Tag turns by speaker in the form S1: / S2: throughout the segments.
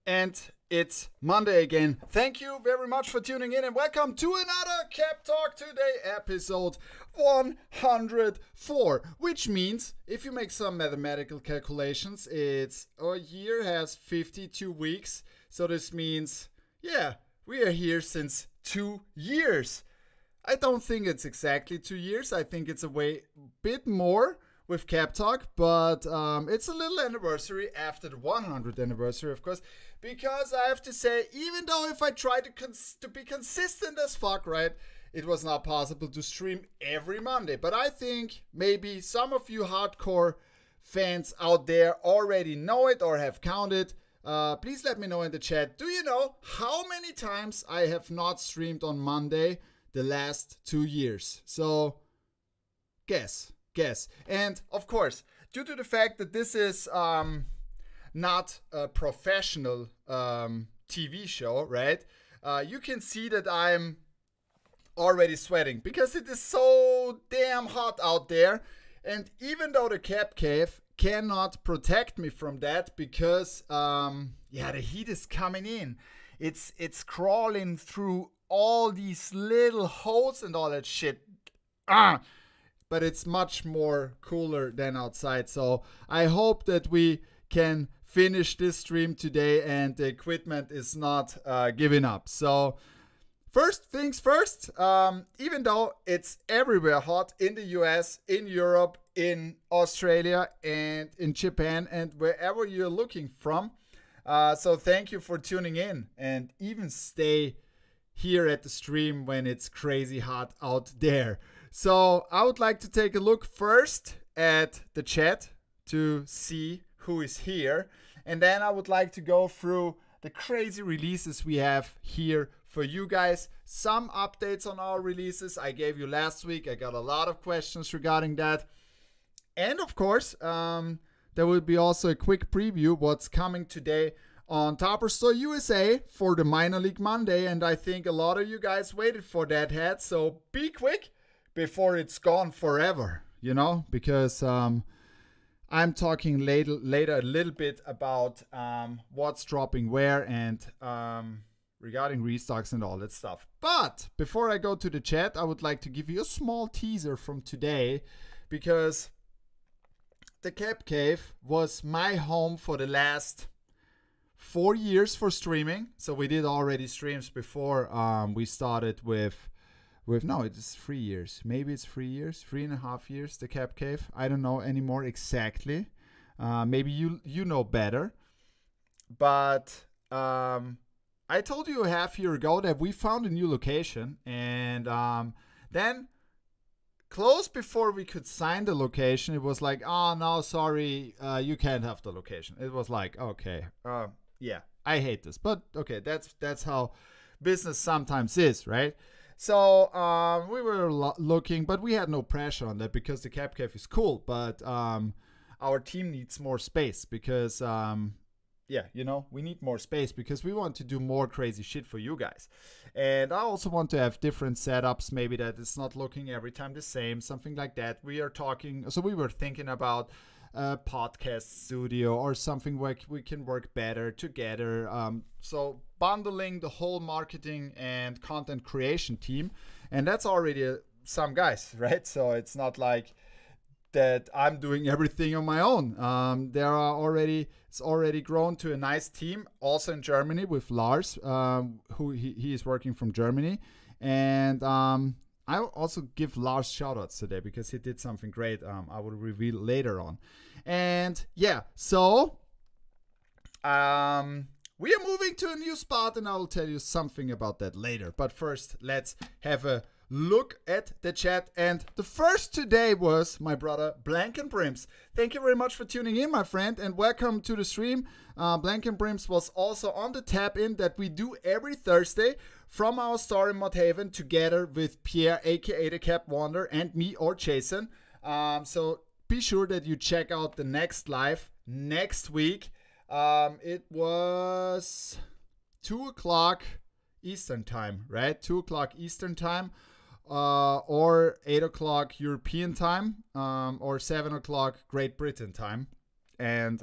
S1: And it's Monday again. Thank you very much for tuning in and welcome to another Cap Talk Today episode 104. Which means, if you make some mathematical calculations, it's a year has 52 weeks. So this means, we are here since 2 years. I don't think it's exactly 2 years. I think it's a bit more with Cap Talk, but it's a little anniversary after the 100th anniversary, of course, because I have to say, even though if I try to be consistent as fuck, right, it was not possible to stream every Monday. But I think maybe some of you hardcore fans out there already know it or have counted. Please let me know in the chat. Do you know how many times I have not streamed on Monday the last 2 years? So, guess. And of course, due to the fact that this is not a professional TV show, right? You can see that I'm already sweating because it is so damn hot out there. And even though the Cap Cave cannot protect me from that because, the heat is coming in. It's crawling through all these little holes and all that shit. But it's much more cooler than outside. So I hope that we can finish this stream today and the equipment is not giving up. So first things first, even though it's everywhere hot in the US, in Europe, in Australia, and in Japan, and wherever you're looking from. So thank you for tuning in and even stay here at the stream when it's crazy hot out there. So I would like to take a look first at the chat to see who is here. And then I would like to go through the crazy releases we have here for you guys. Some updates on our releases I gave you last week. I got a lot of questions regarding that. And of course, there will be also a quick preview what's coming today on Topper Store USA for the Minor League Monday. And I think a lot of you guys waited for that hat. So be quick before it's gone forever, because I'm talking later a little bit about what's dropping where and regarding restocks and all that stuff. But before I go to the chat, I would like to give you a small teaser from today because the Cap Cave was my home for the last 4 years for streaming. So we did already streams before we started with no, it is 3 years. Maybe it's 3 years, 3.5 years, the Cap Cave. I don't know anymore exactly. Maybe you know better. But I told you a half year ago that we found a new location. And then close before we could sign the location, it was like, oh, no, sorry, you can't have the location. It was like, okay, I hate this. But okay, that's how business sometimes is, right? So we were looking, but we had no pressure on that because the Cap Cave is cool. But our team needs more space because, we need more space because we want to do more crazy shit for you guys. And I also want to have different setups, maybe that it's not looking every time the same, something like that. We were thinking about a podcast studio or something where we can work better together. So bundling the whole marketing and content creation team, and that's already some guys, right? So it's not like that I'm doing everything on my own. It's already grown to a nice team, also in Germany with Lars, who he is working from Germany, and I will also give Lars shoutouts today because he did something great. I will reveal later on. And so we are moving to a new spot and I will tell you something about that later. But first, let's have a look at the chat. And the first today was my brother Blankenbrims. Thank you very much for tuning in, my friend, and welcome to the stream. Blankenbrims was also on the tap in that we do every Thursday from our store in Mothaven together with Pierre, aka the Cap Wonder, and me or Jason. So be sure that you check out the next live next week. It was 2 o'clock Eastern time, right? 2 o'clock Eastern time, or 8 o'clock European time, or 7 o'clock Great Britain time. And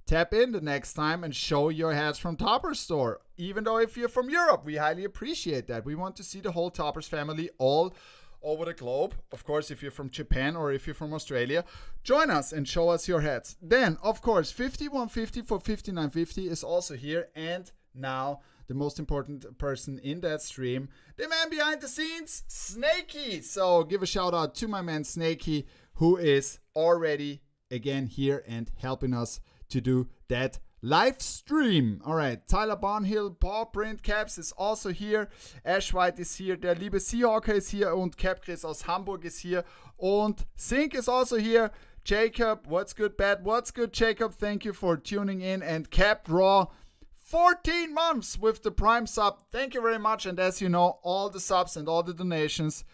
S1: tap in the next time and show your hats from Toppers store. Even though if you're from Europe, we highly appreciate that. We want to see the whole Toppers family all over the globe. Of course, if you're from Japan or if you're from Australia, join us and show us your hats. Then, of course, 5150 for 5950 is also here. And now the most important person in that stream, the man behind the scenes, Snakey. So give a shout out to my man Snakey, who is already again here and helping us to do that live stream. All right, Tyler Barnhill, Paw Print Caps is also here. Ash White is here. Der liebe Seahawker ist hier und Capchris aus Hamburg ist hier. Und Sink is also here. Jacob, what's good, Bad? What's good, Jacob? Thank you for tuning in. And Cap Raw, 14 months with the Prime sub. Thank you very much. And as you know, all the subs and all the donations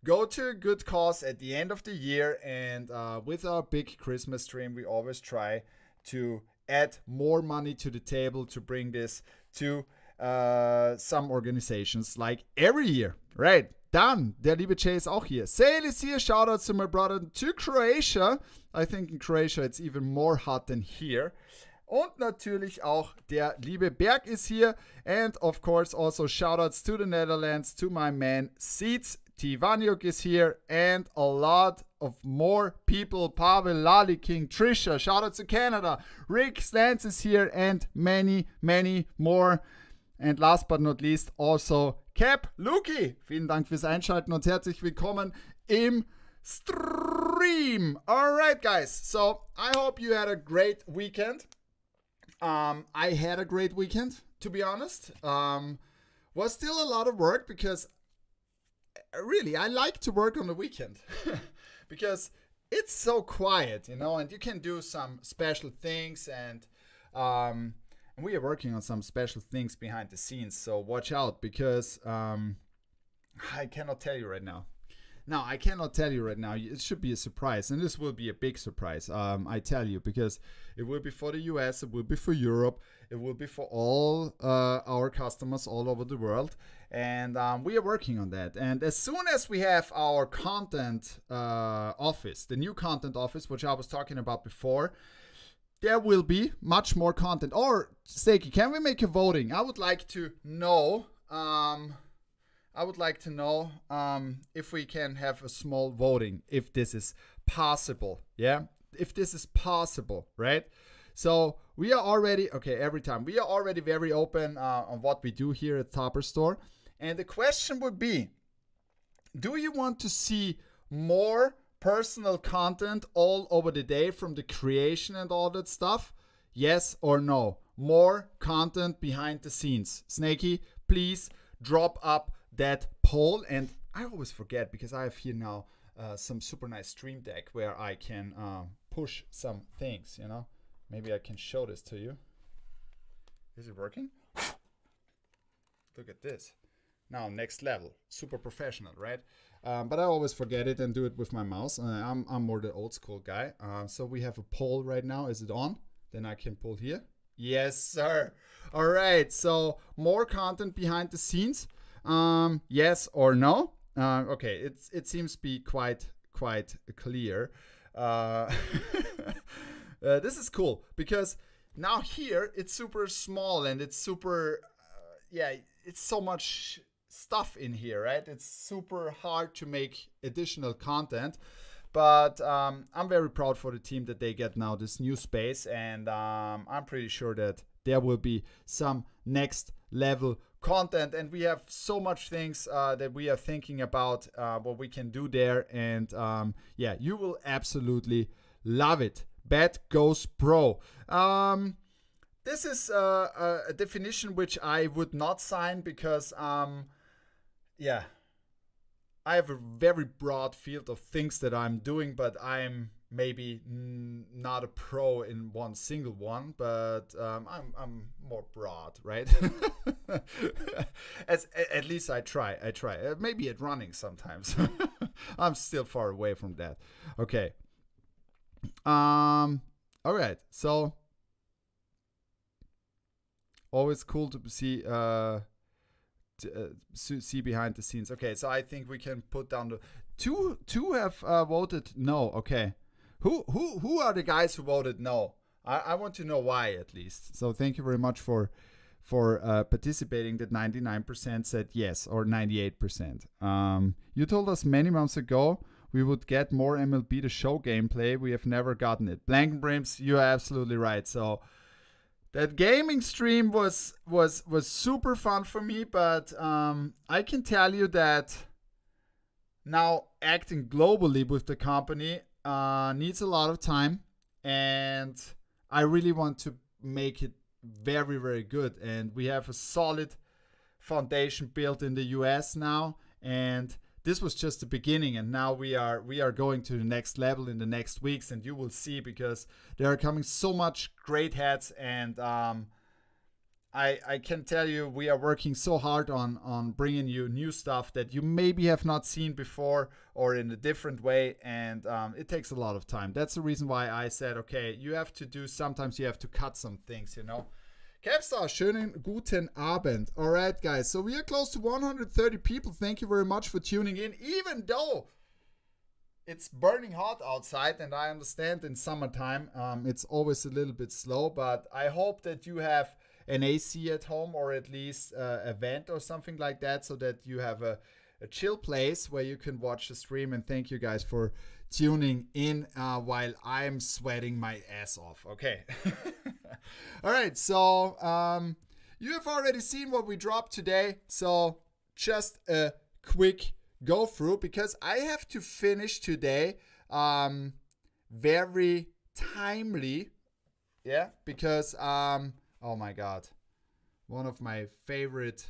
S1: go to a good cause at the end of the year. And with our big Christmas stream, we always try to add more money to the table to bring this to some organizations like every year. Right. Dann, der liebe Jay ist auch hier. Sale is here. Shout out to my brother to Croatia. I think in Croatia it's even more hot than here. Und natürlich auch der liebe Berg ist hier. And of course also shoutouts to the Netherlands, to my man Seeds. Tivaniuk is here. And a lot of more people. Pavel, Lali King, Trisha. Shoutouts to Canada. Rick Stans is here. And many, many more. And last but not least also Cap Luki. Vielen Dank fürs Einschalten und herzlich willkommen im Stream. Alright guys, so I hope you had a great weekend. I had a great weekend, to be honest. Was still a lot of work because really I like to work on the weekend because it's so quiet, you know, and you can do some special things and we are working on some special things behind the scenes. So watch out because I cannot tell you right now. No, I cannot tell you right now. It should be a surprise, and this will be a big surprise. I tell you, because it will be for the US, it will be for Europe, it will be for all our customers all over the world, and we are working on that. And as soon as we have our content office, the new content office, which I was talking about before, there will be much more content. Or, Stakey, can we make a voting? I would like to know. If we can have a small voting, if this is possible, yeah? If this is possible, right? So we are already, okay, every time, we are already very open on what we do here at Toppers Store. And the question would be, do you want to see more personal content all over the day from the creation and all that stuff? Yes or no? More content behind the scenes. Snakey, please drop up that poll. And I always forget because I have here now some super nice Stream Deck where I can push some things, you know. Maybe I can show this to you. Is it working? Look at this. Now next level, super professional, right? But I always forget it and do it with my mouse. I'm more the old school guy. So we have a poll right now. Is it on? Then I can pull here. Yes, sir. All right. So more content behind the scenes. Yes or no? Okay, it seems to be quite clear. This is cool because now here it's super small and it's super, it's so much stuff in here, right? It's super hard to make additional content. But I'm very proud for the team that they get now this new space, and I'm pretty sure that there will be some next level content, and we have so much things that we are thinking about what we can do there, and you will absolutely love it. Bet Goes Pro. This is a definition which I would not sign because I have a very broad field of things that I'm doing, but I'm maybe not a pro in one single one, but I'm more broad, right? At least I try. Maybe at running sometimes. I'm still far away from that. Okay. All right. So always cool to see see behind the scenes. Okay, so I think we can put down the two have voted no. Okay. Who are the guys who voted no? I want to know why, at least. So thank you very much for participating. That 99% said yes, or 98%. You told us many months ago we would get more MLB The Show gameplay. We have never gotten it. Blankenbrims, you're absolutely right. So that gaming stream was super fun for me, but I can tell you that now acting globally with the company needs a lot of time, and I really want to make it very, very good. And we have a solid foundation built in the US now, and this was just the beginning, and now we are going to the next level in the next weeks, and you will see, because there are coming so much great heads, and I can tell you we are working so hard on bringing you new stuff that you maybe have not seen before or in a different way, and it takes a lot of time. That's the reason why I said, okay, sometimes you have to cut some things, you know. Capstar, schönen guten Abend. All right, guys. So we are close to 130 people. Thank you very much for tuning in, even though it's burning hot outside, and I understand in summertime it's always a little bit slow, but I hope that you have an AC at home, or at least a vent or something like that, so that you have a chill place where you can watch the stream. And thank you guys for tuning in while I'm sweating my ass off. Okay. All right, so you have already seen what we dropped today, so just a quick go through, because I have to finish today very timely, yeah, because oh my god, one of my favorite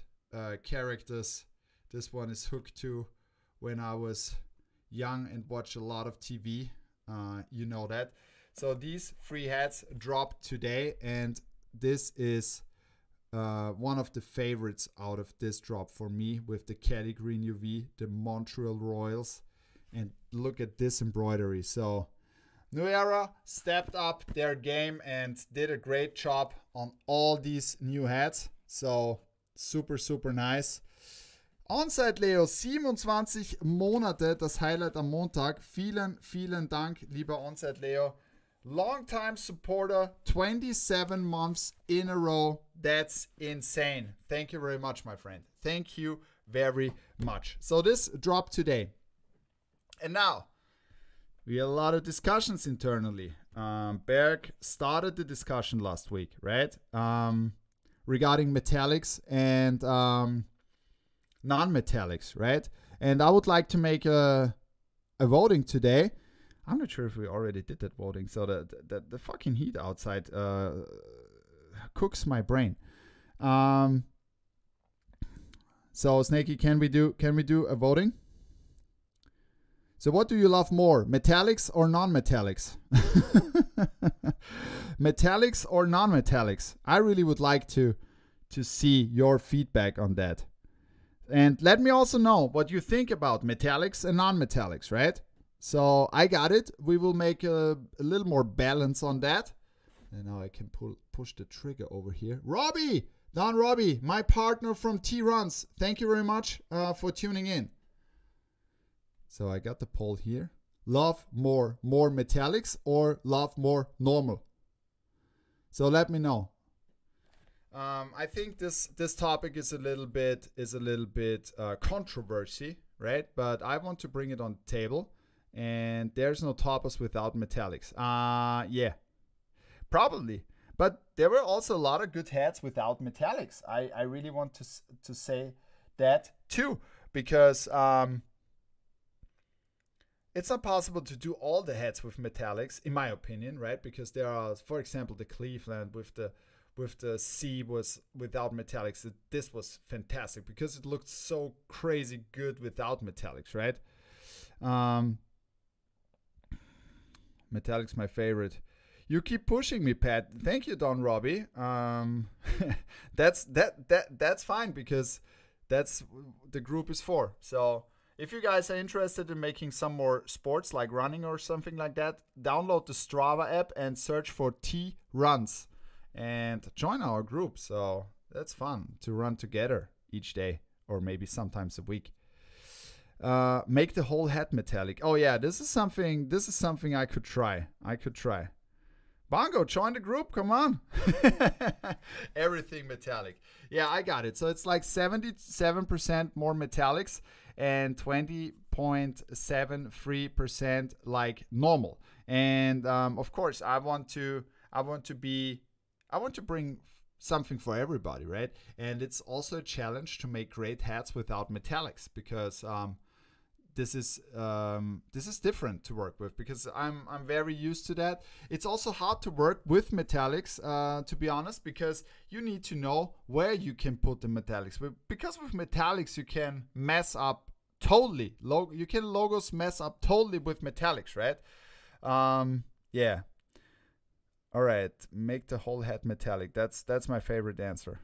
S1: characters, this one is hooked to when I was young and watched a lot of TV, you know that. So these 3 hats dropped today, and this is one of the favorites out of this drop for me, with the Kelly Green UV, the Montreal Royals, and look at this embroidery. So New Era stepped up their game and did a great job on all these new hats. So super, super nice. Onside Leo, 27 Monate, das Highlight am Montag. Vielen, vielen Dank, lieber Onside Leo. Long-time supporter, 27 months in a row. That's insane. Thank you very much, my friend. Thank you very much. So this dropped today. And now, we had a lot of discussions internally. Berg started the discussion last week, right? Regarding metallics and non-metallics, right? And I would like to make a voting today. I'm not sure if we already did that voting. So the fucking heat outside cooks my brain. So Snakey, can we do a voting? So what do you love more, metallics or non-metallics? Metallics or non-metallics? I really would like to see your feedback on that. And let me also know what you think about metallics and non-metallics, right? So I got it. We will make a little more balance on that. And now I can push the trigger over here. Robbie! Don Robbie, my partner from T-Runs. Thank you very much for tuning in. So I got the poll here. Love more metallics or love more normal? So let me know. I think this topic is a little bit controversy, right? But I want to bring it on the table. And there's no toppers without metallics. Yeah, probably. But there were also a lot of good hats without metallics. I really want to say that too, because it's not possible to do all the hats with metallics, in my opinion, right? Because there are, for example, the Cleveland with the C was without metallics. This was fantastic because it looked so crazy good without metallics, right? Metallics my favorite. You keep pushing me, Pat. Thank you, Don Robbie. That's fine, because that's the group is for. So if you guys are interested in making some more sports like running or something like that, download the Strava app and search for T-Runs and join our group. So that's fun to run together each day, or maybe sometimes a week. Make the whole hat metallic. Oh yeah, this is something I could try. Bongo, join the group. Come on. Everything metallic. Yeah, I got it. So it's like 77% more metallics and 20.73% like normal. And of course, I want to bring something for everybody, right? And it's also a challenge to make great hats without metallics, because this is different to work with, because I'm very used to that. It's also hard to work with metallics, to be honest, because you need to know where you can put the metallics. Because with metallics you can mess up totally. You can logos mess up totally with metallics, right? Yeah. All right, make the whole hat metallic. That's my favorite answer.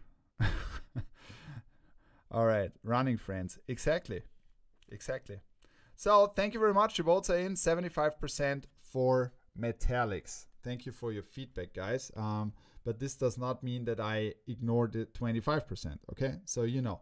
S1: All right, running friends. Exactly. So thank you very much. You both say in 75% for metallics. Thank you for your feedback, guys. But this does not mean that I ignored the 25%. Okay, so you know.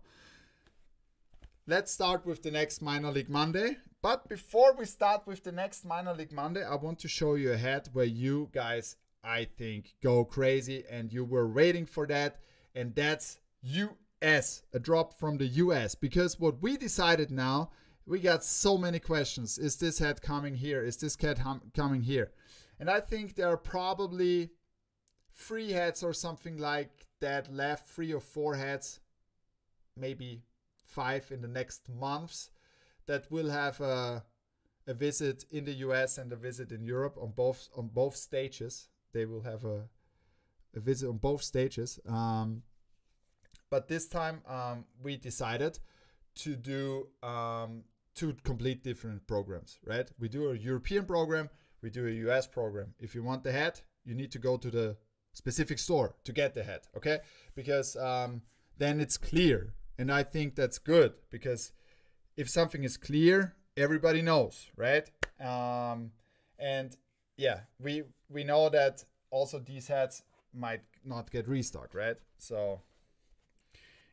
S1: Let's start with the next Minor League Monday. But before we start with the next Minor League Monday, I want to show you a hat where you guys, I think, go crazy, and you were waiting for that, and that's US, a drop from the US. Because what we decided now, we got so many questions. Is this hat coming here? Is this cat coming here? And I think there are probably 3 hats or something like that left, 3 or 4 hats, maybe 5 in the next months, that will have a visit in the US and a visit in Europe on both stages. They will have a visit on both stages. But this time we decided to do 2 complete different programs, right? We do a European program, we do a US program. If you want the hat, you need to go to the specific store to get the hat, okay? Because then it's clear. And I think that's good, because if something is clear, everybody knows, right? And yeah, we know that also these hats might not get restocked, right? So,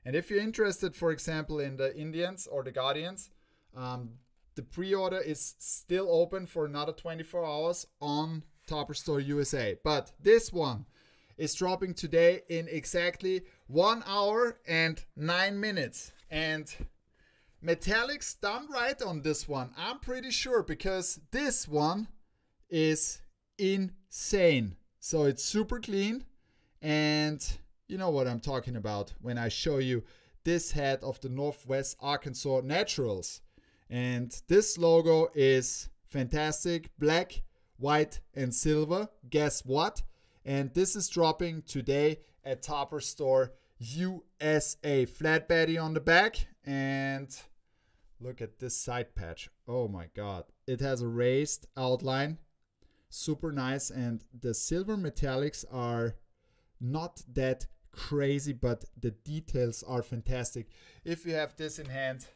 S1: and if you're interested, for example, in the Indians or the Guardians, the pre-order is still open for another 24 hours on Topper Store USA. But this one is dropping today in exactly 1 hour and 9 minutes. And metallics done right on this one, I'm pretty sure, because this one is insane. So it's super clean, and you know what I'm talking about when I show you this hat of the Northwest Arkansas Naturals. And this logo is fantastic, black, white, and silver. Guess what? And this is dropping today at Topper Store USA. Flat baddie on the back, and look at this side patch. Oh my god. It has a raised outline. Super nice, and the silver metallics are not that crazy, but the details are fantastic. If you have this in hand,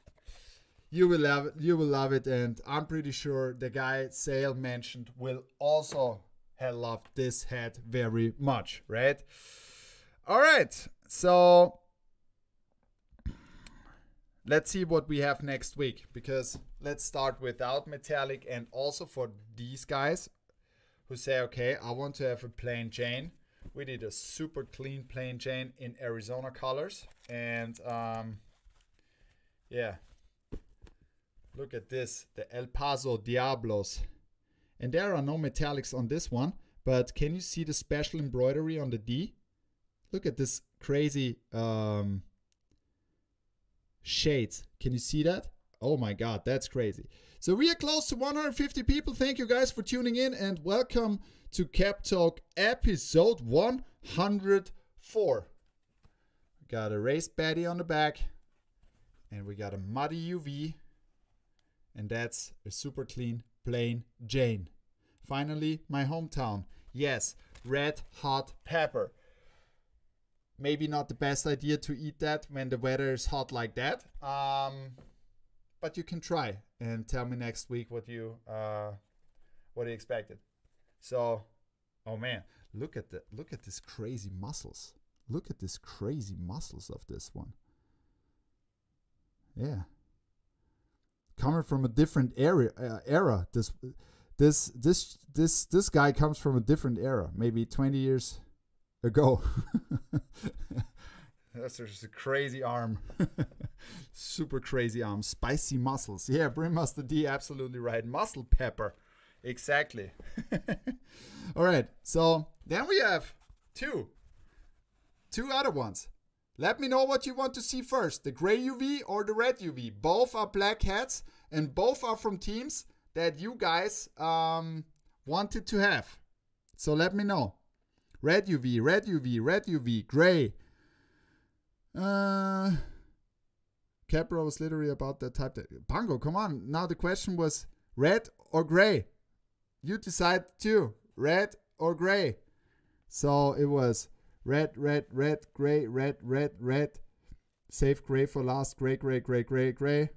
S1: you will love it. You will love it, and I'm pretty sure the guy Sale mentioned will also have loved this hat very much, right? All right, so let's see what we have next week, because let's start without metallic. And also for these guys who say, okay, I want to have a plain chain, we did a super clean plain chain in Arizona colors. And yeah, look at this, the El Paso Diablos. And there are no metallics on this one, but can you see the special embroidery on the D? Look at this crazy shades. Can you see that? Oh my god, that's crazy. So we are close to 150 people. Thank you guys for tuning in, and welcome to Cap Talk episode 104. We got a raised baddie on the back, and we got a muddy UV, and that's a super clean plain Jane. Finally, my hometown. Yes, red hot pepper. Maybe not the best idea to eat that when the weather is hot like that. But you can try and tell me next week what you expected. So, oh man, look at this crazy muscles. Look at this crazy muscles of this one. Yeah. Coming from a different era. this guy comes from a different era, maybe 20 years ago. That's just a crazy arm. Super crazy arm. Spicy muscles. Yeah, Brimmaster D, absolutely right. Muscle pepper. Exactly. All right. So then we have two other ones. Let me know what you want to see first, the gray UV or the red UV. Both are black hats and both are from teams that you guys wanted to have. So let me know. Red UV, red UV, red UV, gray. Capra was literally about that type. Bongo, come on. Now the question was red or gray. You decide too. Red or gray. So it was red, red, red, gray, red, red, red. Save gray for last. Gray, gray, gray, gray, gray.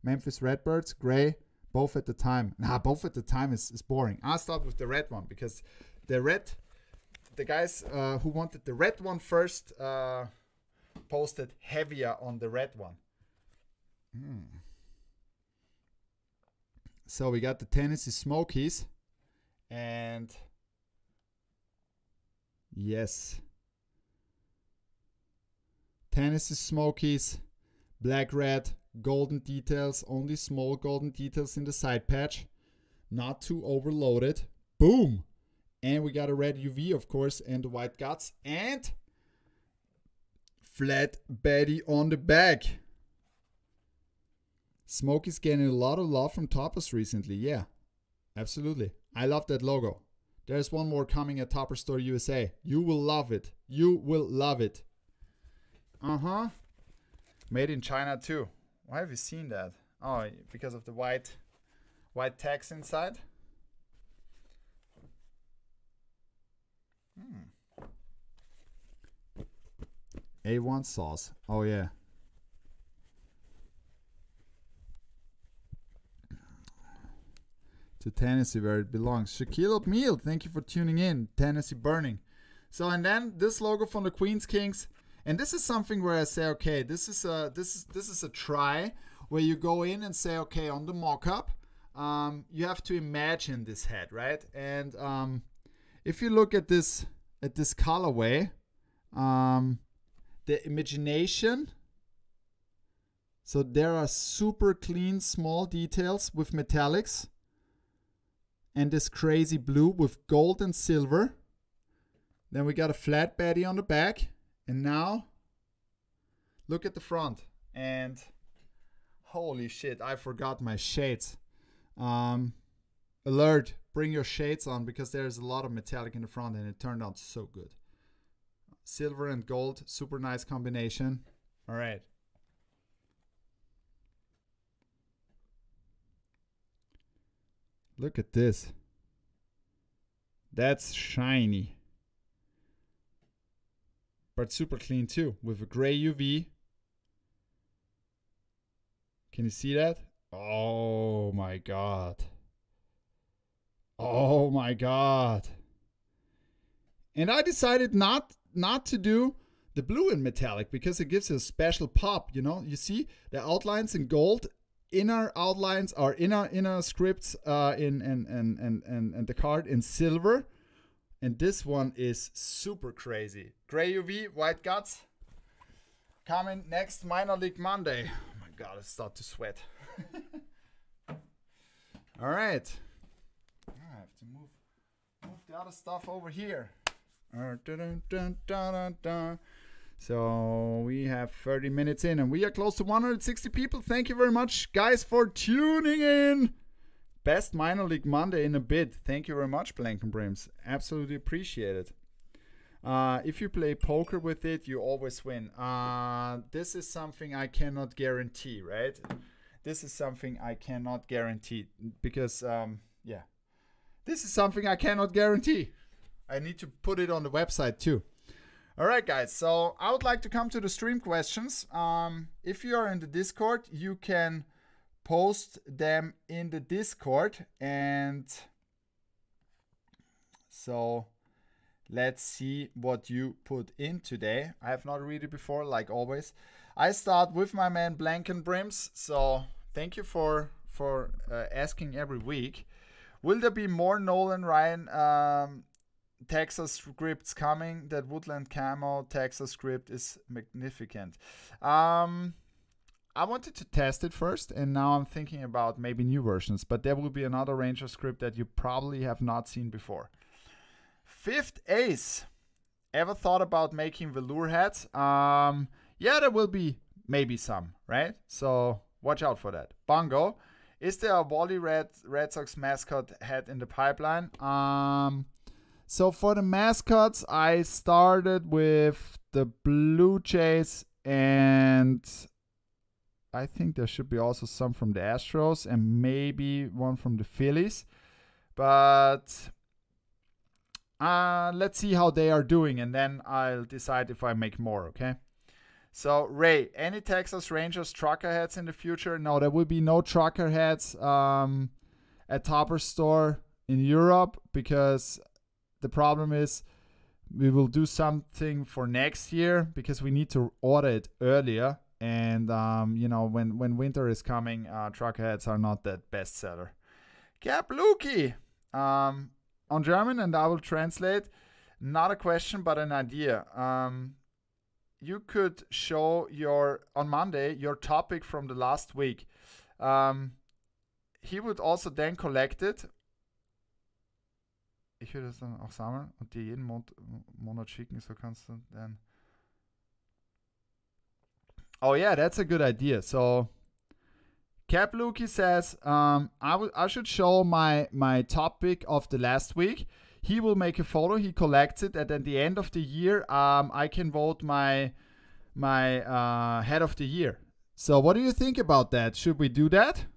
S1: Memphis Redbirds, gray. Both at the time. Nah, both at the time is boring. I'll start with the red one because the guys who wanted the red one first posted heavier on the red one. So we got the Tennessee Smokies. And yes, Tennessee Smokies, black, red, golden details, only small golden details in the side patch, not too overloaded. Boom! And we got a red UV, of course, and the white guts, and flat Betty on the back. Smokey's getting a lot of love from Toppers recently. Yeah, absolutely. I love that logo. There's one more coming at Topper Store USA. You will love it. You will love it. Made in China too. Why have you seen that? Oh, because of the white text inside. A1 sauce. Oh yeah. To Tennessee where it belongs. Shaquille O'Neal, thank you for tuning in. Tennessee burning. So and then this logo from the Queens Kings, and this is something where I say, okay, this is a try where you go in and say, okay, on the mock-up, you have to imagine this head, right? And if you look at this colorway, the imagination. So there are super clean small details with metallics. And this crazy blue with gold and silver. Then we got a flat Betty on the back. And now, look at the front. And holy shit, I forgot my shades. Alert, bring your shades on because there's a lot of metallic in the front and it turned out so good. Silver and gold, super nice combination. All right. Look at this. That's shiny. But super clean too, with a gray UV. Can you see that? Oh my god. Oh my god. And I decided not to do the blue in metallic because it gives it a special pop, you know? You see the outlines in gold, inner outlines or inner scripts and the card in silver. And this one is super crazy. Gray UV, white guts. Coming next Minor League Monday. Oh my god, I start to sweat. All right. I have to move the other stuff over here. So we have 30 minutes in and we are close to 160 people. Thank you very much, guys, for tuning in. Best Minor League Monday in a bit. Thank you very much, Blankenbrims. Absolutely appreciate it. If you play poker with it, you always win. This is something I cannot guarantee, right? This is something I cannot guarantee because, yeah. This is something I cannot guarantee. I need to put it on the website too. All right, guys. So I would like to come to the stream questions. If you are in the Discord, you can post them in the Discord. And so let's see what you put in today. I have not read it before, like always. I start with my man Blankenbrims. So thank you for asking every week. Will there be more Nolan Ryan Texas scripts coming? That Woodland Camo Texas script is magnificent. I wanted to test it first, and now I'm thinking about maybe new versions, but there will be another Ranger script that you probably have not seen before. Fifth Ace. Ever thought about making velour hats? Yeah, there will be maybe some, right? So watch out for that. Bongo. Is there a Wally Red Sox mascot hat in the pipeline? So for the mascots, I started with the Blue Jays, and I think there should be also some from the Astros and maybe one from the Phillies. But let's see how they are doing, and then I'll decide if I make more, okay? So, Ray, any Texas Rangers trucker hats in the future? No, there will be no trucker hats at Topper Store in Europe, because the problem is we will do something for next year because we need to order it earlier. And, when winter is coming, trucker hats are not that bestseller. Cap Luki on German, and I will translate. Not a question, but an idea. You could show on Monday your topic from the last week. He would also then collect it. Ich würde es dann auch sammeln und dir jeden Monat schicken, so kannst du dann. Oh yeah, that's a good idea. So Cap Luki says I should show my topic of the last week. He will make a photo, he collects it, and at the end of the year, I can vote my head of the year. So what do you think about that? Should we do that?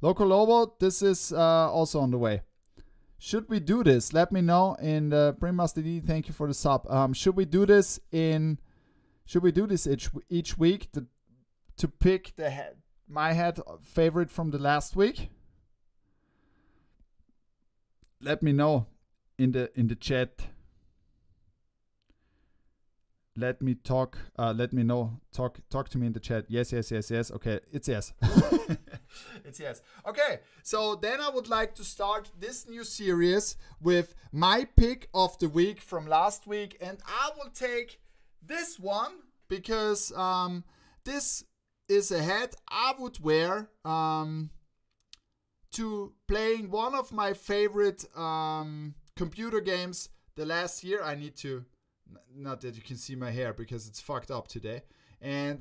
S1: Loco Lobo, this is also on the way. Should we do this? Let me know in the Primaster D. Thank you for the sub. Should we do this each week to pick my head favorite from the last week? Let me know in the chat. Let me talk. Let me know. Talk to me in the chat. Yes. Okay, it's yes. It's yes. Okay, so then I would like to start this new series with my pick of the week from last week, and I will take this one because this is a hat I would wear to playing one of my favorite computer games the last year. I need to, not that you can see my hair because it's fucked up today, and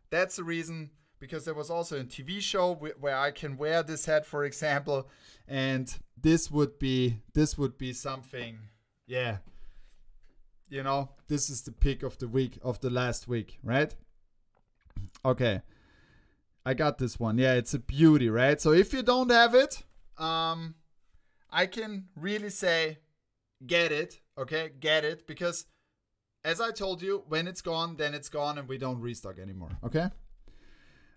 S1: that's the reason, because there was also a TV show where I can wear this hat, for example, and this would be something, yeah, this is the pick of the week, of the last week, right? Okay, I got this one. Yeah, it's a beauty, right? So if you don't have it, I can really say get it, okay? Get it, because as I told you, when it's gone, then it's gone, and we don't restock anymore, okay?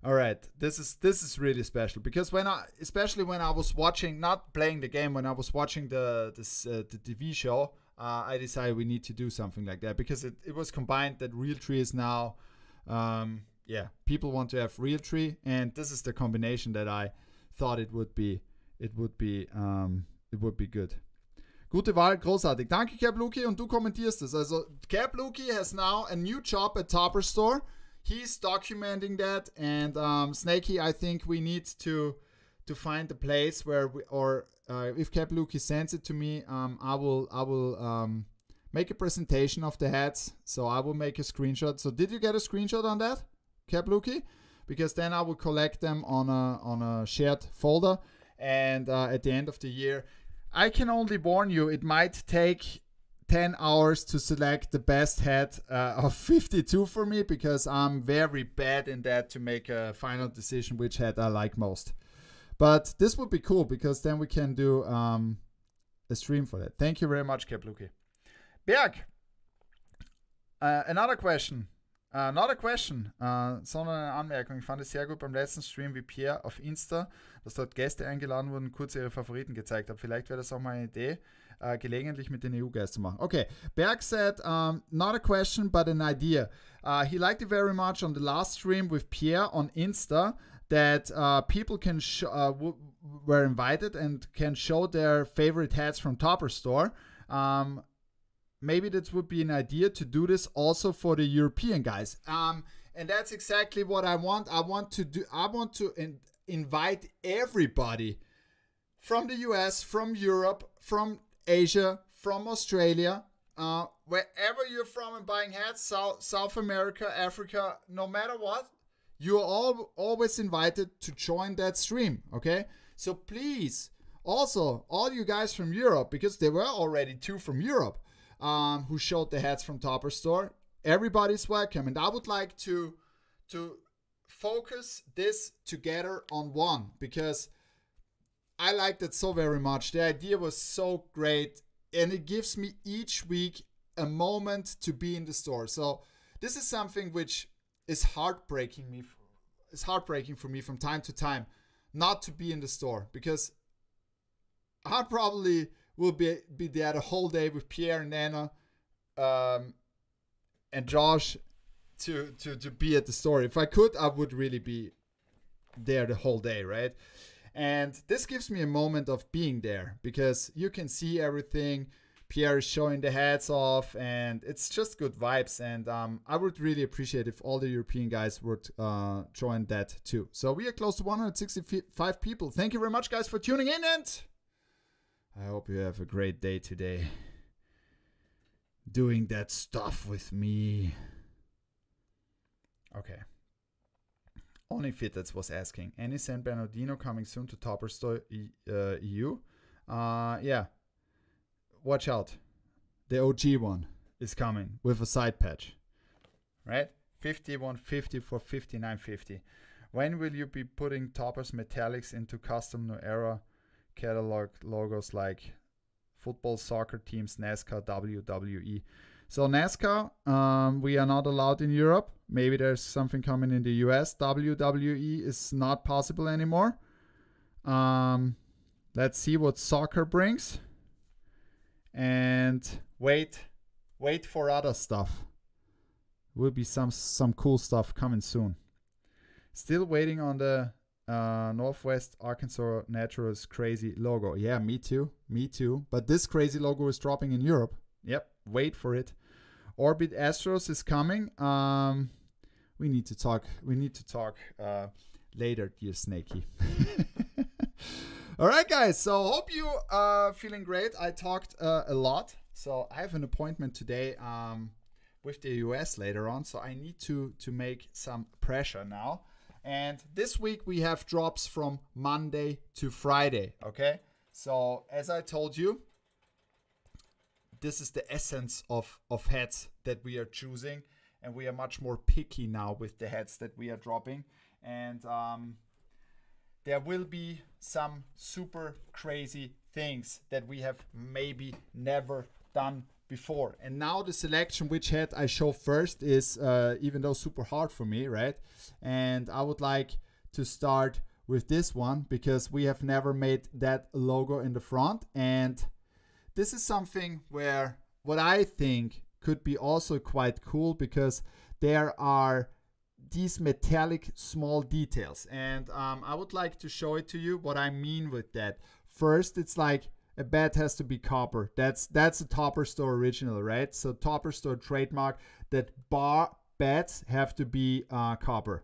S1: All right, this is really special, because especially when I was watching, not playing the game, when I was watching the TV show, I decided we need to do something like that, because it was combined that Realtree is now, people want to have Realtree, and this is the combination that I thought it would be good. Gute Wahl, großartig. Danke, Cap Luki, und du kommentierst es. Also, Cap Luki has now a new job at Topper Store. He's documenting that, and Snakey, I think we need to find a place where if Cap Luki sends it to me, I will make a presentation of the hats. So I will make a screenshot. So did you get a screenshot on that, Cap Luki? Because then I will collect them on a shared folder, and at the end of the year, I can only warn you, it might take 10 hours to select the best hat of 52 for me, because I'm very bad in that to make a final decision which hat I like most. But this would be cool, because then we can do a stream for that. Thank you very much, Kepluki. Berg, another question. Not a question, sondern eine Anmerkung. Ich fand es sehr gut beim letzten Stream, wie Pierre auf Insta, dass dort Gäste eingeladen wurden, kurz ihre Favoriten gezeigt hat. Vielleicht wäre das auch mal eine Idee, gelegentlich mit den EU-Guys zu machen. Okay, Berg said, not a question, but an idea. He liked it very much on the last stream with Pierre on Insta, that people can were invited and can show their favorite hats from Topper Store. Maybe that would be an idea to do this also for the European guys. And that's exactly what I want. I want to invite everybody from the US, from Europe, from Asia, from Australia, wherever you're from and buying hats, South America, Africa, no matter what, you're always invited to join that stream, okay? So please, also, all you guys from Europe, because there were already 2 from Europe who showed the hats from Topper Store, everybody's welcome. And I would like to focus this together on one, because I liked it so very much. The idea was so great, and it gives me each week a moment to be in the store. So this is something which is heartbreaking for me from time to time not to be in the store, because I probably will be there the whole day with Pierre and Nana and Josh to be at the store. If I could, I would really be there the whole day, right? And this gives me a moment of being there, because you can see everything. Pierre is showing the hats off, and it's just good vibes. And I would really appreciate if all the European guys would join that too. So we are close to 165 people. Thank you very much, guys, for tuning in, and I hope you have a great day today doing that stuff with me. Okay. Only Fitteds was asking, any San Bernardino coming soon to Topper Store EU? Yeah. Watch out. The OG one is coming with a side patch. Right? 5150 for 5950. When will you be putting Topper's metallics into custom New Era catalog logos like football, soccer teams, NASCAR, WWE? So NASCAR, we are not allowed in Europe. Maybe there's something coming in the US. WWE is not possible anymore. Let's see what soccer brings. And wait for other stuff. Will be some cool stuff coming soon. Still waiting on the Northwest Arkansas Naturals crazy logo. Yeah, me too. But this crazy logo is dropping in Europe. Yep, wait for it. Orbit Astros is coming. We need to talk later, dear Snakey. All right, guys. So hope you are feeling great. I talked a lot. So I have an appointment today with the US later on. So I need to make some pressure now. And this week we have drops from Monday to Friday. Okay. So as I told you, this is the essence of hats that we are choosing. And we are much more picky now with the hats that we are dropping. And there will be some super crazy things that we have maybe never done before. And now the selection, which hat I show first, is even though super hard for me, right? And I would like to start with this one, because we have never made that logo in the front. And this is something where what I think could be also quite cool, because there are these metallic small details. And I would like to show it to you what I mean with that. First, it's like a bat has to be copper. That's a Topper Store original, right? So Topper Store trademark that bats have to be copper.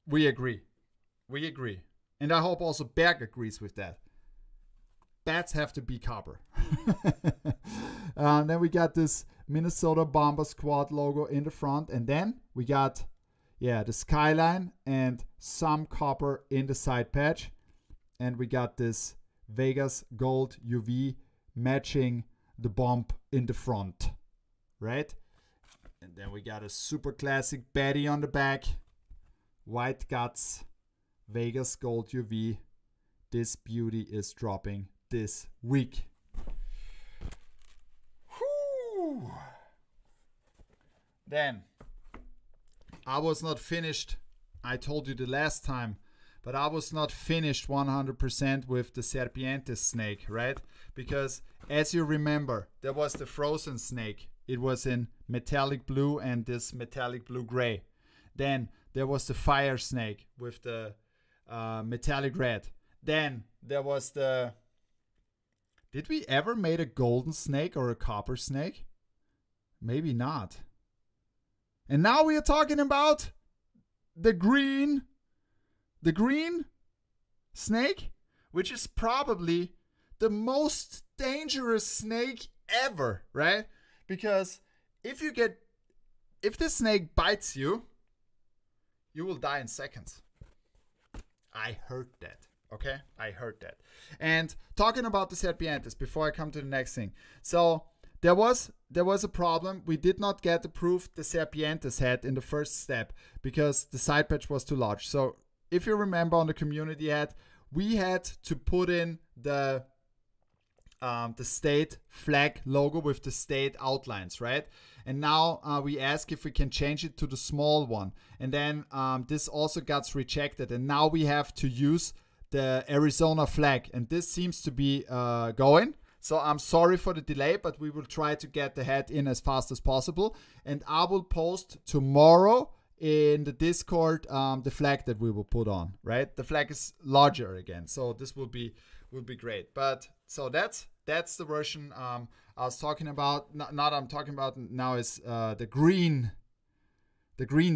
S1: We agree. And I hope also Berg agrees with that. Bats have to be copper. Then we got this Minnesota Bomber Squad logo in the front. And then we got, the skyline and some copper in the side patch. And we got this Vegas Gold UV matching the bump in the front. Right? And then we got a super classic Betty on the back. White guts. Vegas Gold UV. This beauty is dropping this week. Whew. Then I was not finished. I told you the last time, but I was not finished 100% with the Serpientes snake, right? Because as you remember, there was the frozen snake. It was in metallic blue and this metallic blue gray. Then there was the fire snake with the metallic red. Then there was the... Did we ever made a golden snake or a copper snake? Maybe not. And now we are talking about the green snake, which is probably the most dangerous snake ever, right? Because if this snake bites you, you will die in seconds. I heard that. Okay, I heard that. And talking about the serpientes, before I come to the next thing. So there was a problem. We did not get approved the serpientes head in the first step because the side patch was too large. So if you remember on the community head, we had to put in the state flag logo with the state outlines, right? And now we ask if we can change it to the small one. And then this also got rejected. And now we have to use the Arizona flag. And this seems to be going. So I'm sorry for the delay, but we will try to get the head in as fast as possible. And I will post tomorrow in the Discord the flag that we will put on, right? The flag is larger again. So this will be great. But so that's the version I was talking about. Not I'm talking about now is the green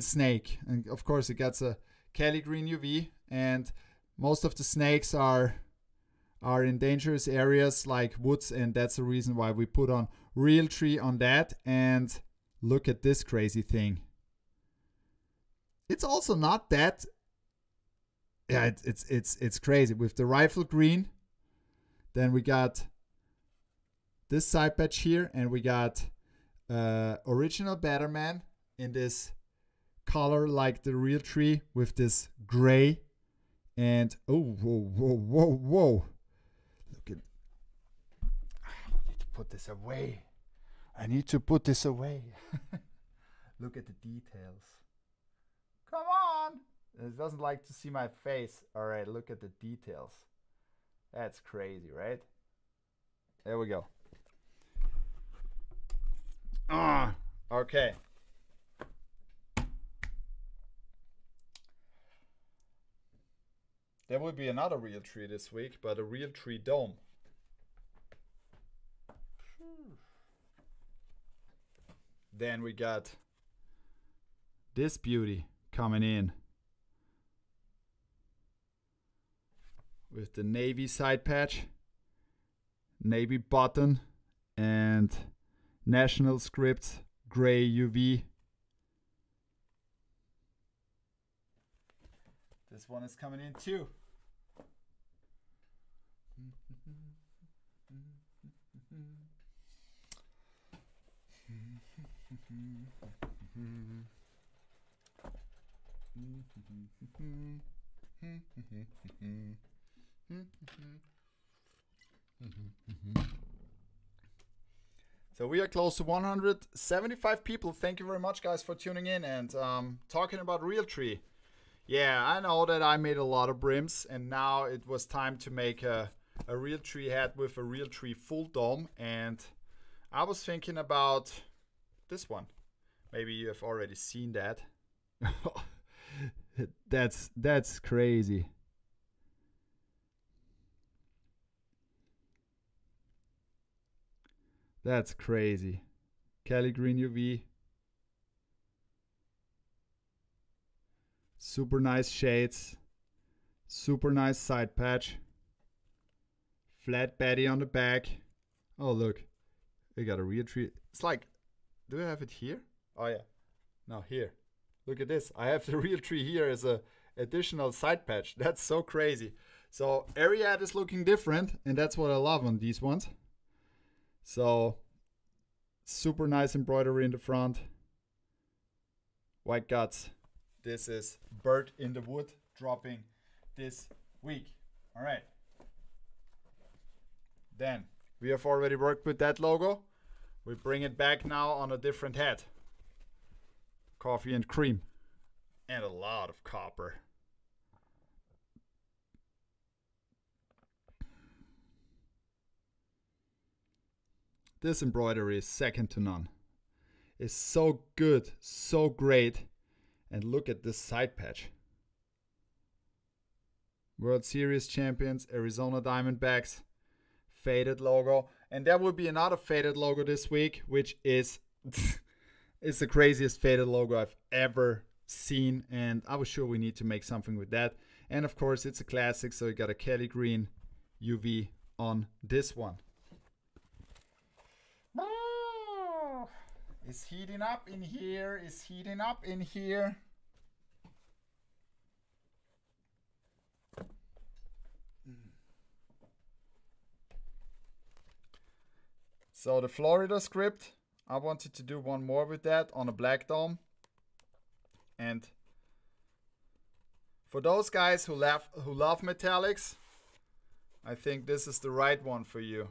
S1: snake. And of course it gets a Kelly green UV, and most of the snakes are in dangerous areas like woods, and that's the reason why we put on Realtree on that. And look at this crazy thing. It's also not that, yeah, it's crazy with the rifle green. Then we got this side patch here, and we got original Batterman in this color like the Realtree with this gray. And oh, whoa. Look at, I need to put this away. Look at the details. Come on. It doesn't like to see my face. All right, look at the details. That's crazy, right? There we go. Okay. There will be another Realtree this week, but a Realtree dome. Then we got this beauty coming in with the navy side patch, navy button, and national script gray UV. This one is coming in too. So we are close to 175 people. Thank you very much, guys, for tuning in and talking about Realtree. Yeah, I know that I made a lot of brims, and now it was time to make a Realtree head with a Realtree full dome. And I was thinking about this one. Maybe you have already seen that. That's crazy. That's crazy. Kelly green UV. Super nice shades. Super nice side patch. Flat Betty on the back. Oh, look. We got a Realtree. It's like, do I have it here? Oh, yeah. No, here. Look at this. I have the Realtree here as a additional side patch. That's so crazy. So Ariad is looking different, and that's what I love on these ones. So super nice embroidery in the front. White guts. This is Bird in the Wood dropping this week. All right. Then we have already worked with that logo. We bring it back now on a different head. Coffee and cream. And a lot of copper. This embroidery is second to none. It's so good, so great. And look at this side patch. World Series champions, Arizona Diamondbacks, faded logo. And there will be another faded logo this week, which is it's the craziest faded logo I've ever seen. And I was sure we need to make something with that. And of course, it's a classic, so you got a Kelly Green UV on this one. It's heating up in here. It's heating up in here. So the Florida script, I wanted to do one more with that on a black dome. And for those guys who love metallics, I think this is the right one for you.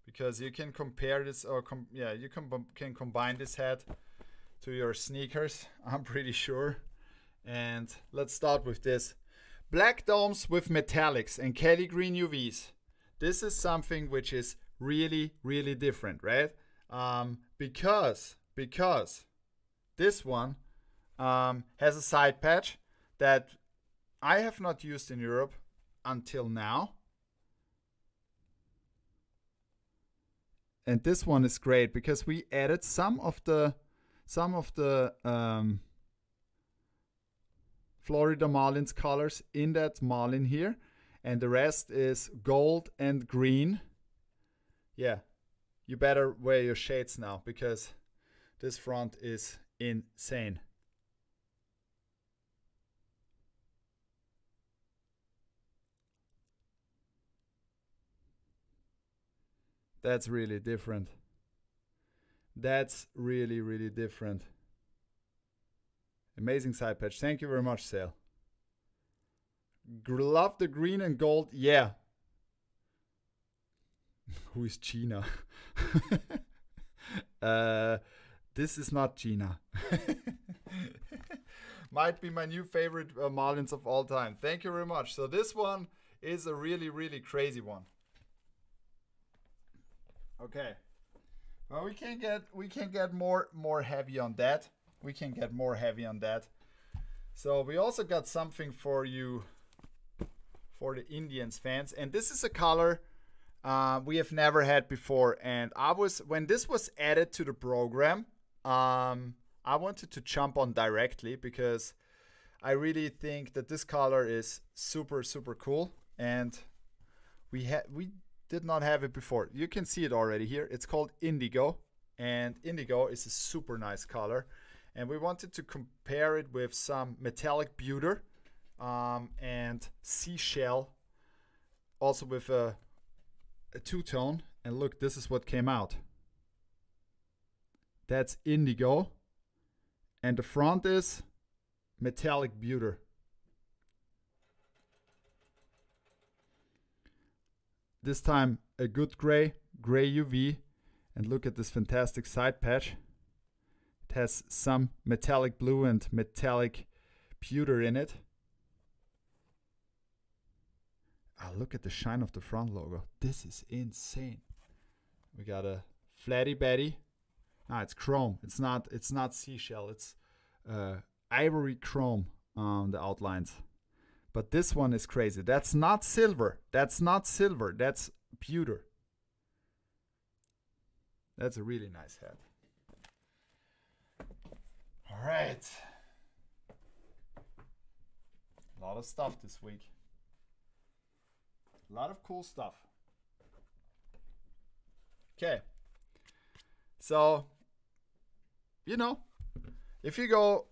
S1: Because you can compare this, or you can combine this hat to your sneakers, I'm pretty sure. And let's start with this. Black domes with metallics and Kelly Green UVs. This is something which is really, really different, right? Because this one has a side patch that I have not used in Europe until now. And this one is great because we added some of the Florida Marlins colors in that Marlin here, and the rest is gold and green. Yeah, you better wear your shades now because this front is insane. That's really different. That's really, really different. Amazing side patch. Thank you very much, Sale. Love the green and gold. Yeah. Who is Gina? This is not Gina. Might be my new favorite Marlins of all time. Thank you very much. So this one is a really, really crazy one. Okay. Well, we can get more heavy on that. We can get more heavy on that. So we also got something for you, for the Indians fans, and this is a color we have never had before. And when this was added to the program, I wanted to jump on directly because I really think that this color is super, super cool, and we did not have it before. You can see it already here. It's called Indigo, and Indigo is a super nice color. And we wanted to compare it with some metallic pewter and seashell, also with a two-tone. And look, this is what came out. That's Indigo. And the front is metallic pewter. This time a good gray UV. And look at this fantastic side patch. It has some metallic blue and metallic pewter in it. Look at the shine of the front logo. This is insane. We got a Flatty Betty. It's chrome. It's not seashell. It's ivory chrome on the outlines. But this one is crazy. That's not silver. That's pewter. That's a really nice hat. All right. A lot of stuff this week. A lot of cool stuff. Okay. So, if you go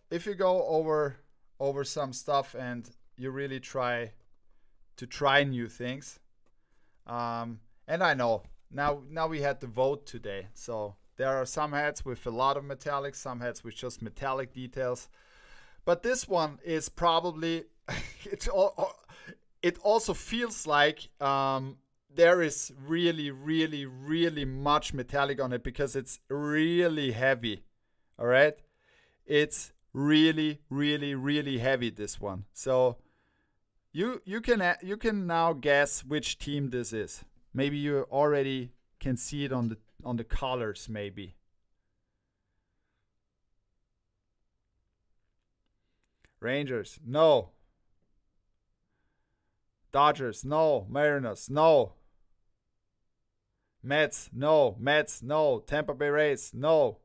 S1: over some stuff and you really try new things, and I know now we had the vote today, so there are some hats with a lot of metallics, some hats with just metallic details, but this one is probably it also feels like there is really, really, really much metallic on it because it's really heavy. All right, it's really, really, really heavy, this one. So you can now guess which team this is. Maybe you already can see it on the colors, maybe. Rangers, no. Dodgers, no. Mariners, no. Mets, no. Mets, no. Tampa Bay Rays, no.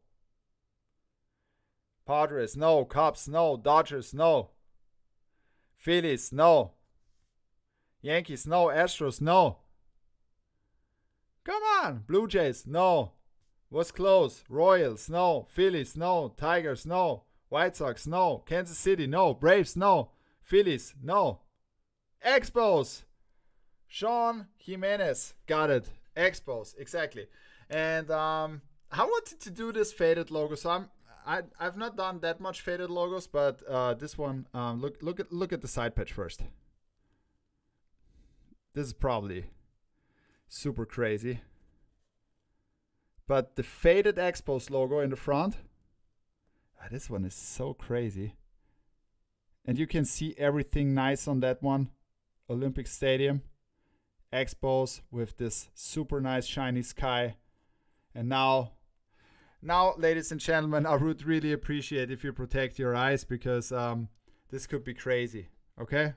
S1: Padres, no. Cubs, no. Dodgers, no. Phillies, no. Yankees, no. Astros, no. Come on. Blue Jays, no. Was close. Royals, no. Phillies, no. Tigers, no. White Sox, no. Kansas City, no. Braves, no. Phillies, no. Expos. Sean Jimenez. Got it. Expos. Exactly. And I wanted to do this faded logo. So I've not done that much faded logos, but this one, look at the side patch first. This is probably super crazy. But the faded Expos logo in the front, this one is so crazy. And you can see everything nice on that one. Olympic Stadium, Expos with this super nice shiny sky. And now, ladies and gentlemen, I would really appreciate if you protect your eyes, because this could be crazy. Okay?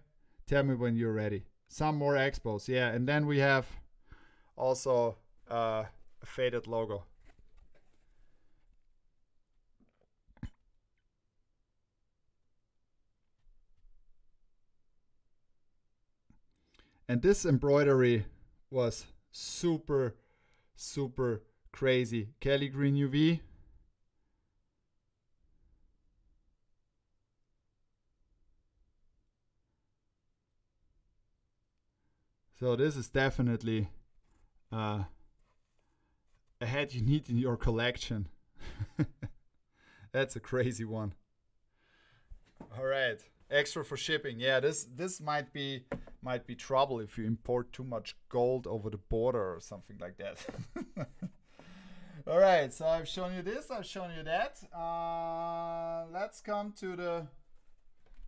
S1: Tell me when you're ready. Some more Expos, yeah. And then we have also a faded logo. And this embroidery was super, super crazy. Kelly Green UV. So this is definitely a hat you need in your collection. That's a crazy one. All right. Extra for shipping. Yeah, this might be trouble if you import too much gold over the border or something like that. All right, so I've shown you this, I've shown you that. Let's come to the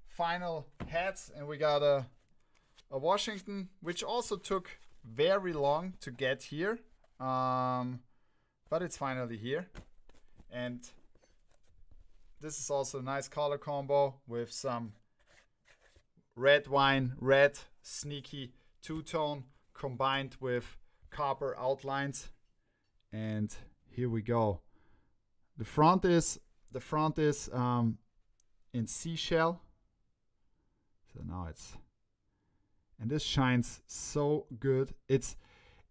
S1: final hats, and we got a Washington, which also took very long to get here, but it's finally here. And this is also a nice color combo with some red wine, red sneaky two-tone combined with copper outlines. And here we go. The front is in seashell. So now and this shines so good. It's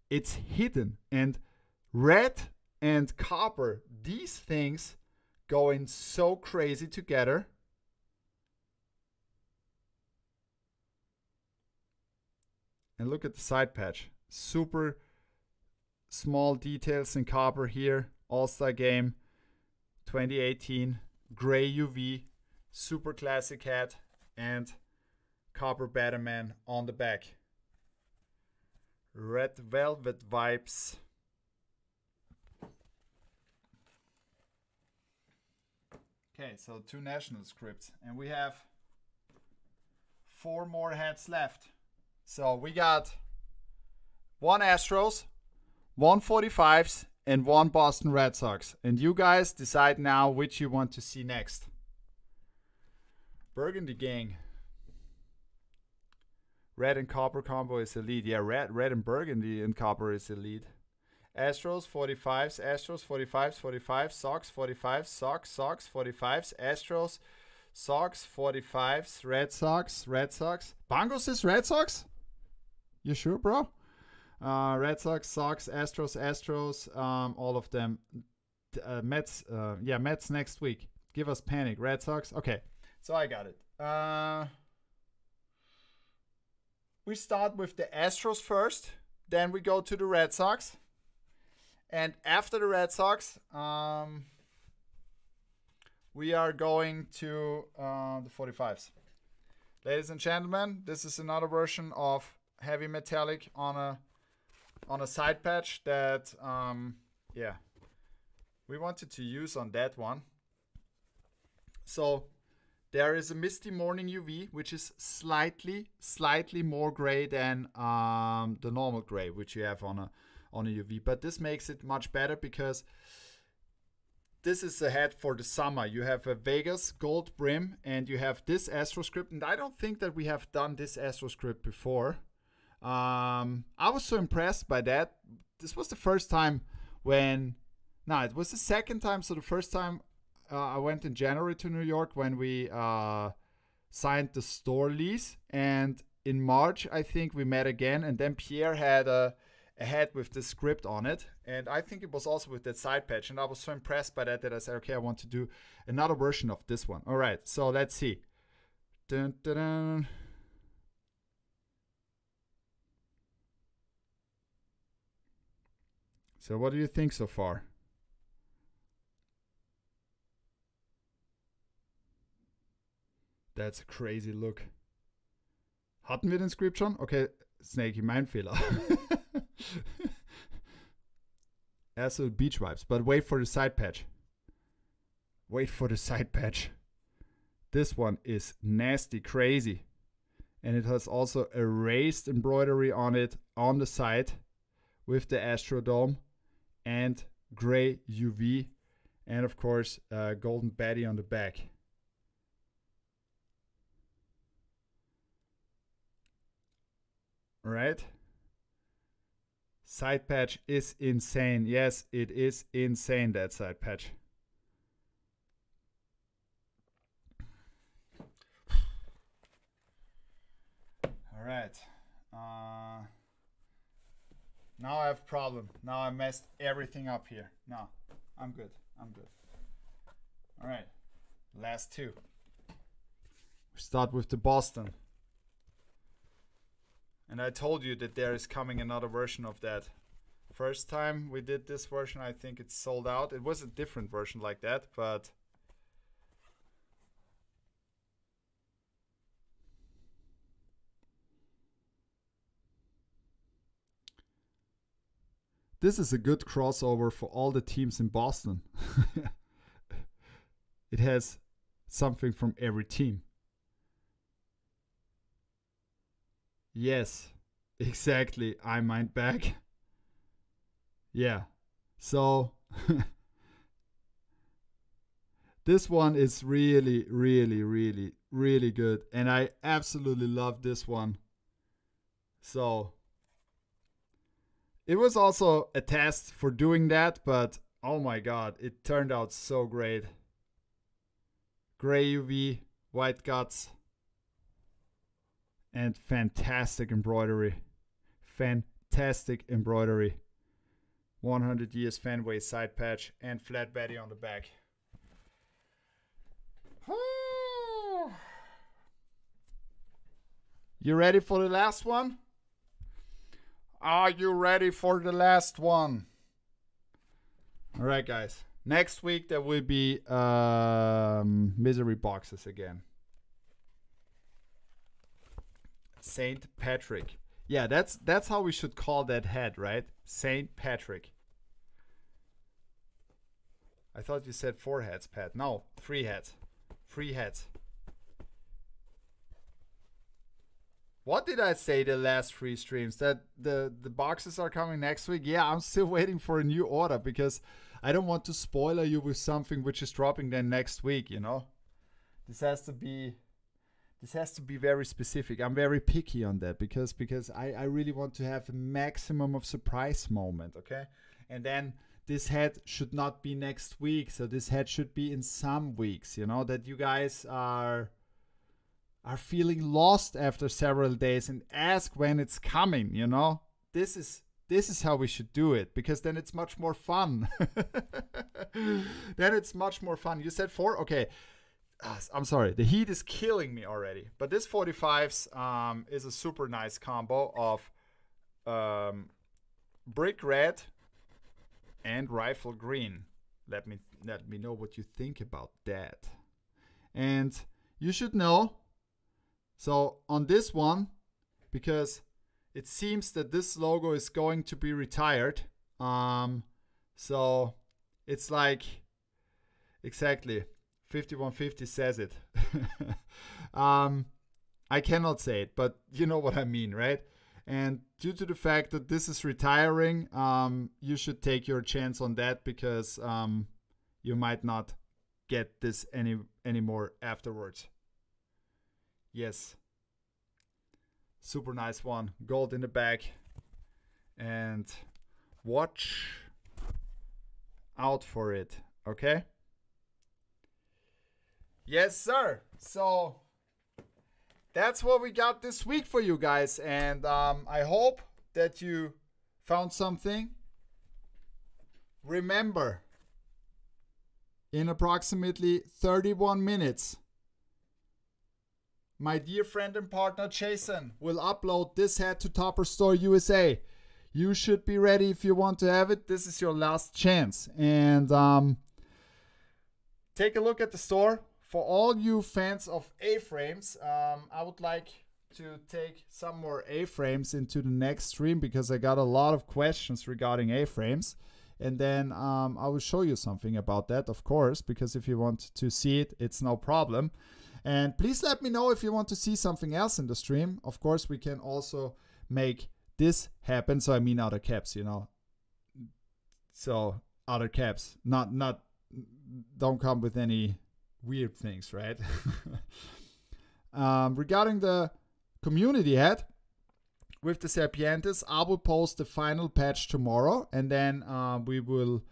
S1: hidden, and red and copper, these things going so crazy together. And look at the side patch. Super small details in copper here. All-Star Game 2018. Gray UV. Super classic hat. And copper Batman on the back. Red velvet vibes. Okay, so 2 national scripts. And we have 4 more hats left. So we got 1 Astros, 1 45s, and 1 Boston Red Sox. And you guys decide now which you want to see next. Burgundy Gang. Red and copper combo is elite. Yeah, red and burgundy and copper is elite. Astros 45s, Astros 45s, 45s, Sox 45s, Sox 45s, Astros, Sox 45s, Red Sox. Bongo says Red Sox? You sure, bro? Red Sox, Sox, Astros, all of them. Mets, Mets next week. Give us panic. Red Sox. Okay, so I got it. We start with the Astros first, then we go to the Red Sox, and after the Red Sox, we are going to the 45s. Ladies and gentlemen, this is another version of heavy metallic on a side patch that we wanted to use on that one. So there is a Misty Morning UV, which is slightly more gray than the normal gray, which you have on a UV. But this makes it much better because this is a hat for the summer. You have a Vegas gold brim, and you have this Astroscript. And I don't think that we have done this Astroscript before. I was so impressed by that. This was the first time when... No, it was the second time. So the first time I went in January to New York when we signed the store lease. And in March, I think we met again. And then Pierre had a hat with the script on it. And I think it was also with that side patch. And I was so impressed by that I said, okay, I want to do another version of this one. All right, so let's see. Dun, dun, dun. So what do you think so far? That's a crazy look. Hatten wir den Script schon? Okay, Snakey, mein Fehler. Absolute beach vibes. But wait for the side patch. Wait for the side patch. This one is nasty, crazy. And it has also a raised embroidery on it on the side with the Astrodome and gray UV. And of course, golden Betty on the back. Right? Side patch is insane. Yes, it is insane, that side patch. All right. Now I have a problem. Now I messed everything up here. No, I'm good. I'm good. All right. Last two. We start with the Boston. And I told you that there is coming another version of that. First time we did this version, I think it's sold out. It was a different version like that, but... This is a good crossover for all the teams in Boston. It has something from every team. Yes, exactly. I mind back. Yeah. So this one is really, really, really, really good. And I absolutely love this one. So it was also a test for doing that, but oh my god, it turned out so great. Gray UV, white guts. And fantastic embroidery. Fantastic embroidery. 100 years Fenway side patch and flat Betty on the back. You ready for the last one? Are you ready for the last one? All right, guys. Next week there will be misery boxes again. Saint Patrick. Yeah, that's how we should call that hat, right? Saint Patrick. I thought you said 4 hats, Pat. No, 3 hats. 3 hats. What did I say the last 3 streams? That the boxes are coming next week? Yeah, I'm still waiting for a new order because I don't want to spoiler you with something which is dropping then next week, you know? This has to be very specific. I'm very picky on that because I really want to have a maximum of surprise moment, okay? And then this hat should not be next week. So this hat should be in some weeks, you know, that you guys are feeling lost after several days and ask when it's coming, you know? This is how we should do it because then it's much more fun. Then it's much more fun. You said 4? Okay. I'm sorry, the heat is killing me already. But this 45s is a super nice combo of brick red and rifle green. Let me know what you think about that. And you should know, so on this one, because it seems that this logo is going to be retired. So it's like, exactly, 5150 says it. I cannot say it, but you know what I mean, right? And due to the fact that this is retiring, you should take your chance on that because, you might not get this anymore afterwards. Yes. Super nice one. Gold in the back. And watch out for it. Okay? Yes, sir. So that's what we got this week for you guys. And I hope that you found something. Remember, in approximately 31 minutes, my dear friend and partner Jason will upload this hat to Topper Store USA. You should be ready if you want to have it. This is your last chance. And take a look at the store. For all you fans of A-frames, I would like to take some more A-frames into the next stream because I got a lot of questions regarding A-frames. And then I will show you something about that, of course, because if you want to see it, it's no problem. And please let me know if you want to see something else in the stream. Of course, we can also make this happen. So I mean other caps, you know. So other caps, not don't come with any weird things, right? Regarding the community hat with the Serpientes, I will post the final patch tomorrow, and then we will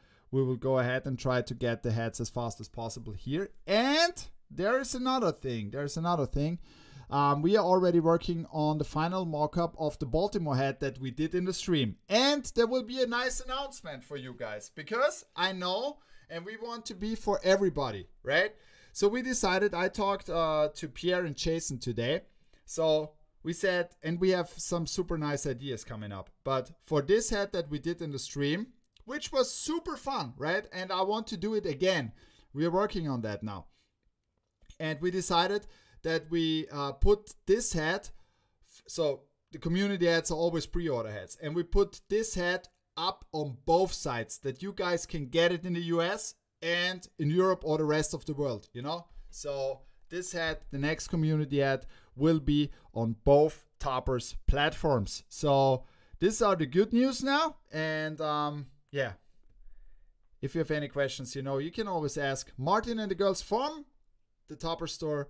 S1: go ahead and try to get the hats as fast as possible here. And there is another thing. We are already working on the final mock-up of the Baltimore hat that we did in the stream, and there will be a nice announcement for you guys because I know, and we want to be for everybody, right? So we decided, I talked to Pierre and Jason today. So we said, and we have some super nice ideas coming up. But for this hat that we did in the stream, which was super fun, right? And I want to do it again. We are working on that now. And we decided that we put this hat, so the community hats are always pre-order hats. And we put this hat up on both sides that you guys can get it in the US and in Europe or the rest of the world, you know? So this hat, the next community hat, will be on both Toppers platforms. So these are the good news now. And yeah, if you have any questions, you know, you can always ask Martin and the girls from the Topper Store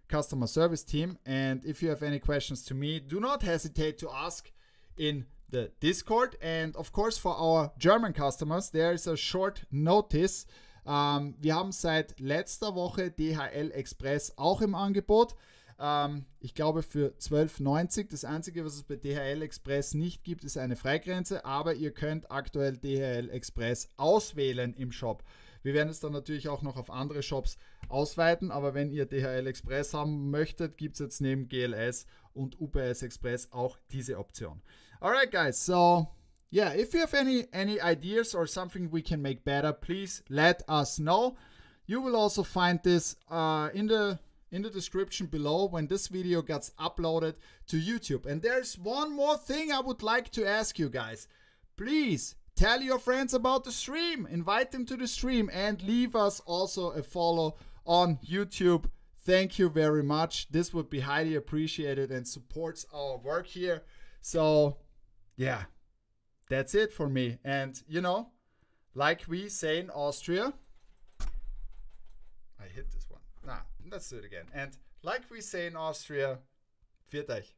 S1: customer service team. And if you have any questions to me, do not hesitate to ask in the Discord. And of course, for our German customers, there is a short notice. Wir haben seit letzter Woche DHL Express auch im Angebot. Ich glaube für 12,90. Das Einzige, was es bei DHL Express nicht gibt, ist eine Freigrenze. Aber ihr könnt aktuell DHL Express auswählen im Shop. Wir werden es dann natürlich auch noch auf andere Shops ausweiten. Aber wenn ihr DHL Express haben möchtet, gibt es jetzt neben GLS und UPS Express auch diese Option. Alright guys, so yeah, if you have any ideas or something we can make better, please let us know. You will also find this in the description below when this video gets uploaded to YouTube. And there's one more thing I would like to ask you guys. Please tell your friends about the stream, invite them to the stream, and leave us also a follow on YouTube. Thank you very much. This would be highly appreciated and supports our work here. So yeah, that's it for me. And you know, like we say in Austria, I hit this one. Nah, let's do it again. And like we say in Austria, viert euch.